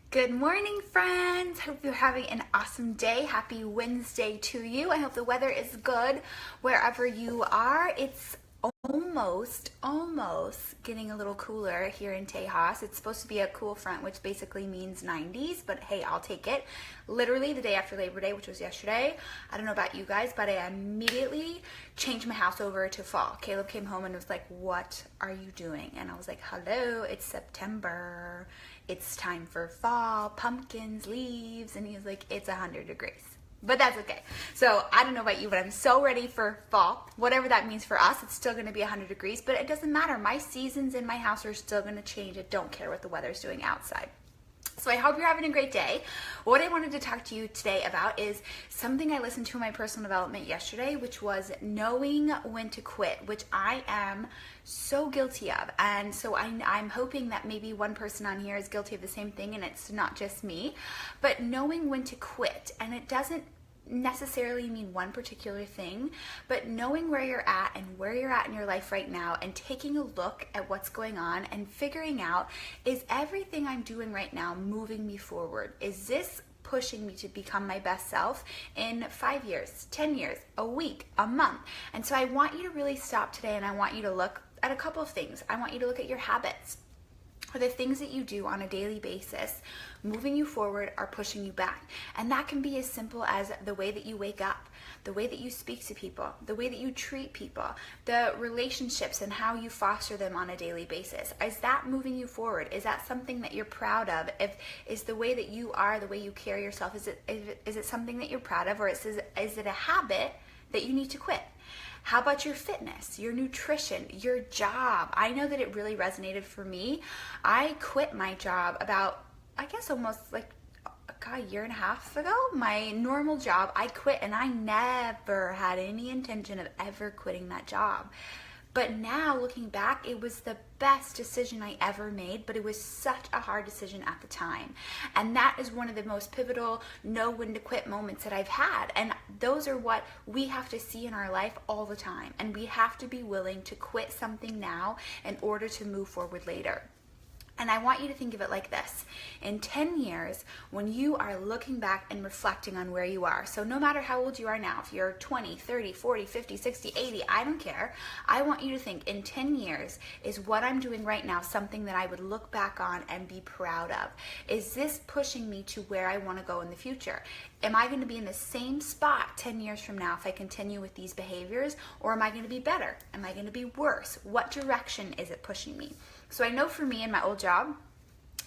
Good morning, friends. Hope you're having an awesome day. Happy Wednesday to you. I hope the weather is good wherever you are. It's almost getting a little cooler here in Tejas. It's supposed to be a cool front, which basically means 90s, but hey, I'll take it. Literally the day after Labor Day, which was yesterday, I don't know about you guys, but I immediately changed my house over to fall. Caleb came home and was like, "What are you doing?" And I was like, "Hello, it's September. It's time for fall, pumpkins, leaves." And he was like, "It's 100 degrees. But that's okay. So I don't know about you, but I'm so ready for fall. Whatever that means for us, it's still going to be 100 degrees, but it doesn't matter. My seasons in my house are still going to change. I don't care what the weather's doing outside. So I hope you're having a great day. What I wanted to talk to you today about is something I listened to in my personal development yesterday, which was knowing when to quit, which I am so guilty of. And so I'm hoping that maybe one person on here is guilty of the same thing and it's not just me, but knowing when to quit. And it doesn't necessarily mean one particular thing, but knowing where you're at and where you're at in your life right now and taking a look at what's going on and figuring out, is everything I'm doing right now moving me forward? Is this pushing me to become my best self in 5 years, 10 years, a week, a month? And so I want you to really stop today and I want you to look at a couple of things. I want you to look at your habits. Are the things that you do on a daily basis moving you forward or pushing you back? And that can be as simple as the way that you wake up, the way that you speak to people, the way that you treat people, the relationships and how you foster them on a daily basis. Is that moving you forward? Is that something that you're proud of? Is the way that you are, the way you carry yourself, is it something that you're proud of, or is it a habit that you need to quit? How about your fitness, your nutrition, your job? I know that it really resonated for me. I quit my job about, I guess almost like a year and a half ago. My normal job, I quit, and I never had any intention of ever quitting that job. But now looking back, it was the best decision I ever made, but it was such a hard decision at the time. And that is one of the most pivotal know when to quit moments that I've had. And those are what we have to see in our life all the time. And we have to be willing to quit something now in order to move forward later. And I want you to think of it like this. In 10 years, when you are looking back and reflecting on where you are, so no matter how old you are now, if you're 20, 30, 40, 50, 60, 80, I don't care. I want you to think in 10 years, is what I'm doing right now something that I would look back on and be proud of? Is this pushing me to where I want to go in the future? Am I going to be in the same spot 10 years from now if I continue with these behaviors, or am I going to be better? Am I going to be worse? What direction is it pushing me? So I know for me in my old job,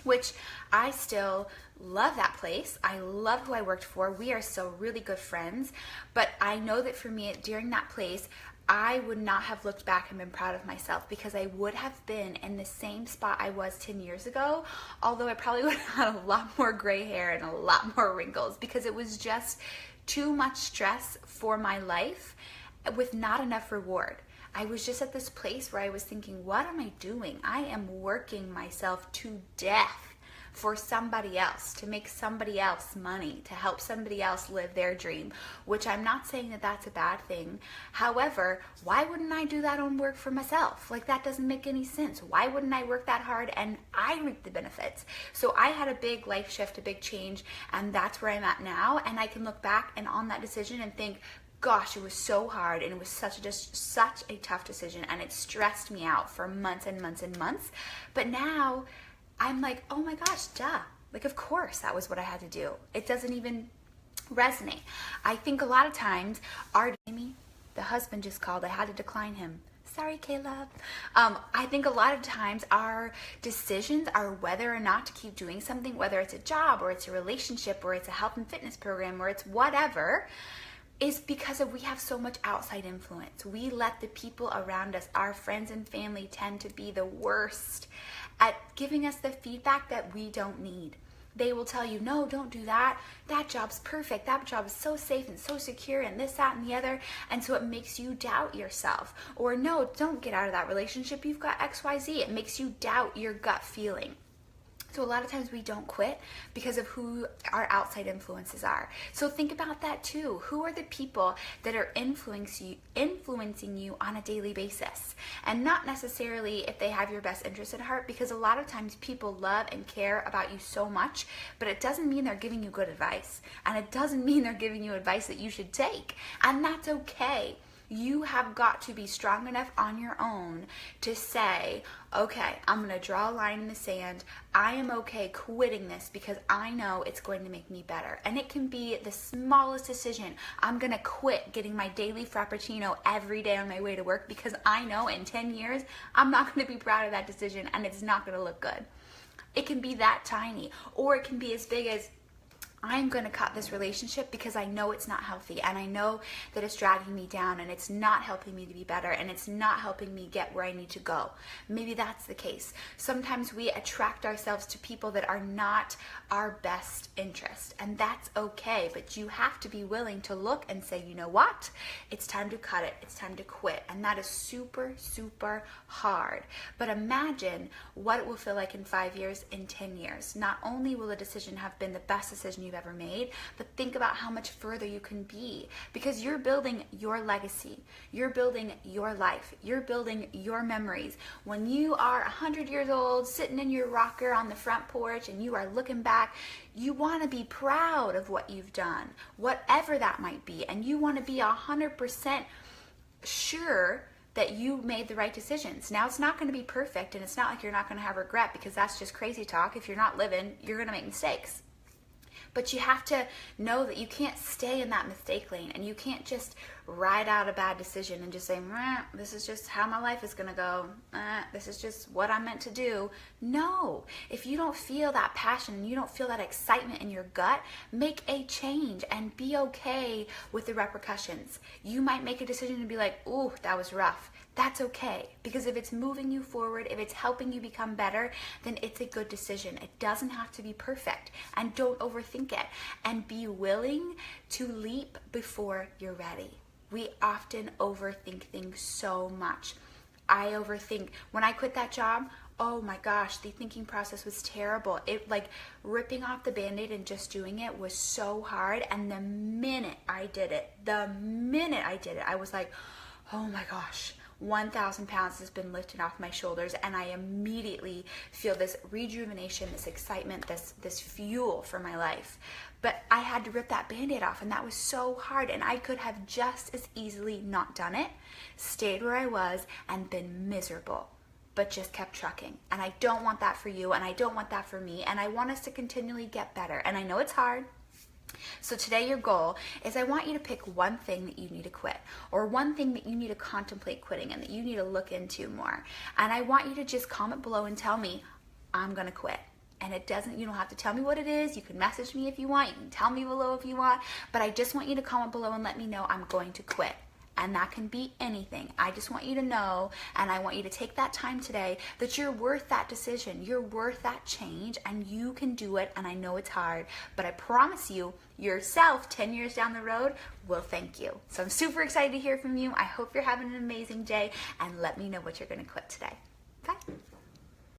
which I still love that place. I love who I worked for. We are still really good friends. But I know that for me during that place, I would not have looked back and been proud of myself, because I would have been in the same spot I was 10 years ago, although I probably would have had a lot more gray hair and a lot more wrinkles, because it was just too much stress for my life with not enough reward. I was just at this place where I was thinking, what am I doing? I am working myself to death for somebody else, to make somebody else money, to help somebody else live their dream, which I'm not saying that that's a bad thing. However, why wouldn't I do that on work for myself? Like, that doesn't make any sense. Why wouldn't I work that hard and I reap the benefits? So I had a big life shift, a big change, and that's where I'm at now. And I can look back and on that decision and think, gosh, it was so hard and it was such a tough decision, and it stressed me out for months and months and months. But now I'm like, oh my gosh, duh. Like, of course that was what I had to do. It doesn't even resonate. I think a lot of times the husband just called. I had to decline him. Sorry, Caleb. I think a lot of times our decisions are whether or not to keep doing something, whether it's a job or it's a relationship or it's a health and fitness program or it's whatever, is because we have so much outside influence. We let the people around us, our friends and family, tend to be the worst at giving us the feedback that we don't need. They will tell you, no, don't do that. That job's perfect. That job is so safe and so secure and this, that, and the other. And so it makes you doubt yourself. Or no, don't get out of that relationship. You've got XYZ. It makes you doubt your gut feeling. So a lot of times we don't quit because of who our outside influences are. So think about that too. Who are the people that are influencing you on a daily basis? And not necessarily if they have your best interest at heart, because a lot of times people love and care about you so much, but it doesn't mean they're giving you good advice. And it doesn't mean they're giving you advice that you should take. And that's okay. You have got to be strong enough on your own to say, okay, I'm going to draw a line in the sand. I am okay quitting this because I know it's going to make me better. And it can be the smallest decision. I'm going to quit getting my daily Frappuccino every day on my way to work because I know in 10 years, I'm not going to be proud of that decision and it's not going to look good. It can be that tiny, or it can be as big as, I'm going to cut this relationship because I know it's not healthy and I know that it's dragging me down and it's not helping me to be better and it's not helping me get where I need to go. Maybe that's the case. Sometimes we attract ourselves to people that are not our best interest, and that's okay, but you have to be willing to look and say, you know what? It's time to cut it. It's time to quit. And that is super, super hard. But imagine what it will feel like in 5 years, in 10 years. Not only will the decision have been the best decision you've ever made, but think about how much further you can be, because you're building your legacy. You're building your life. You're building your memories. When you are 100 years old, sitting in your rocker on the front porch and you are looking back, you want to be proud of what you've done, whatever that might be, and you want to be 100% sure that you made the right decisions. Now, it's not going to be perfect, and it's not like you're not going to have regret, because that's just crazy talk. If you're not living, you're going to make mistakes. But you have to know that you can't stay in that mistake lane, and you can't just ride out a bad decision and just say, this is just how my life is going to go. This is just what I'm meant to do. No. If you don't feel that passion and you don't feel that excitement in your gut, make a change and be okay with the repercussions. You might make a decision and be like, ooh, that was rough. That's okay, because if it's moving you forward, if it's helping you become better, then it's a good decision. It doesn't have to be perfect, and don't overthink it, and be willing to leap before you're ready. We often overthink things so much. I overthink. When I quit that job, oh my gosh, the thinking process was terrible. It, like, ripping off the Band-Aid and just doing it was so hard. And the minute I did it, I was like, oh my gosh, 1,000 pounds has been lifted off my shoulders, and I immediately feel this rejuvenation, this excitement, this fuel for my life. But I had to rip that Band-Aid off, and that was so hard, and I could have just as easily not done it, stayed where I was, and been miserable, but just kept trucking. And I don't want that for you, and I don't want that for me, and I want us to continually get better. And I know it's hard. So today your goal is, I want you to pick one thing that you need to quit, or one thing that you need to contemplate quitting and that you need to look into more. And I want you to just comment below and tell me, I'm going to quit. And you don't have to tell me what it is. You can message me if you want. You can tell me below if you want. But I just want you to comment below and let me know, I'm going to quit. And that can be anything. I just want you to know, and I want you to take that time today, that you're worth that decision. You're worth that change, and you can do it. And I know it's hard, but I promise you, yourself 10 years down the road will thank you. So I'm super excited to hear from you. I hope you're having an amazing day, and let me know what you're going to quit today. Bye.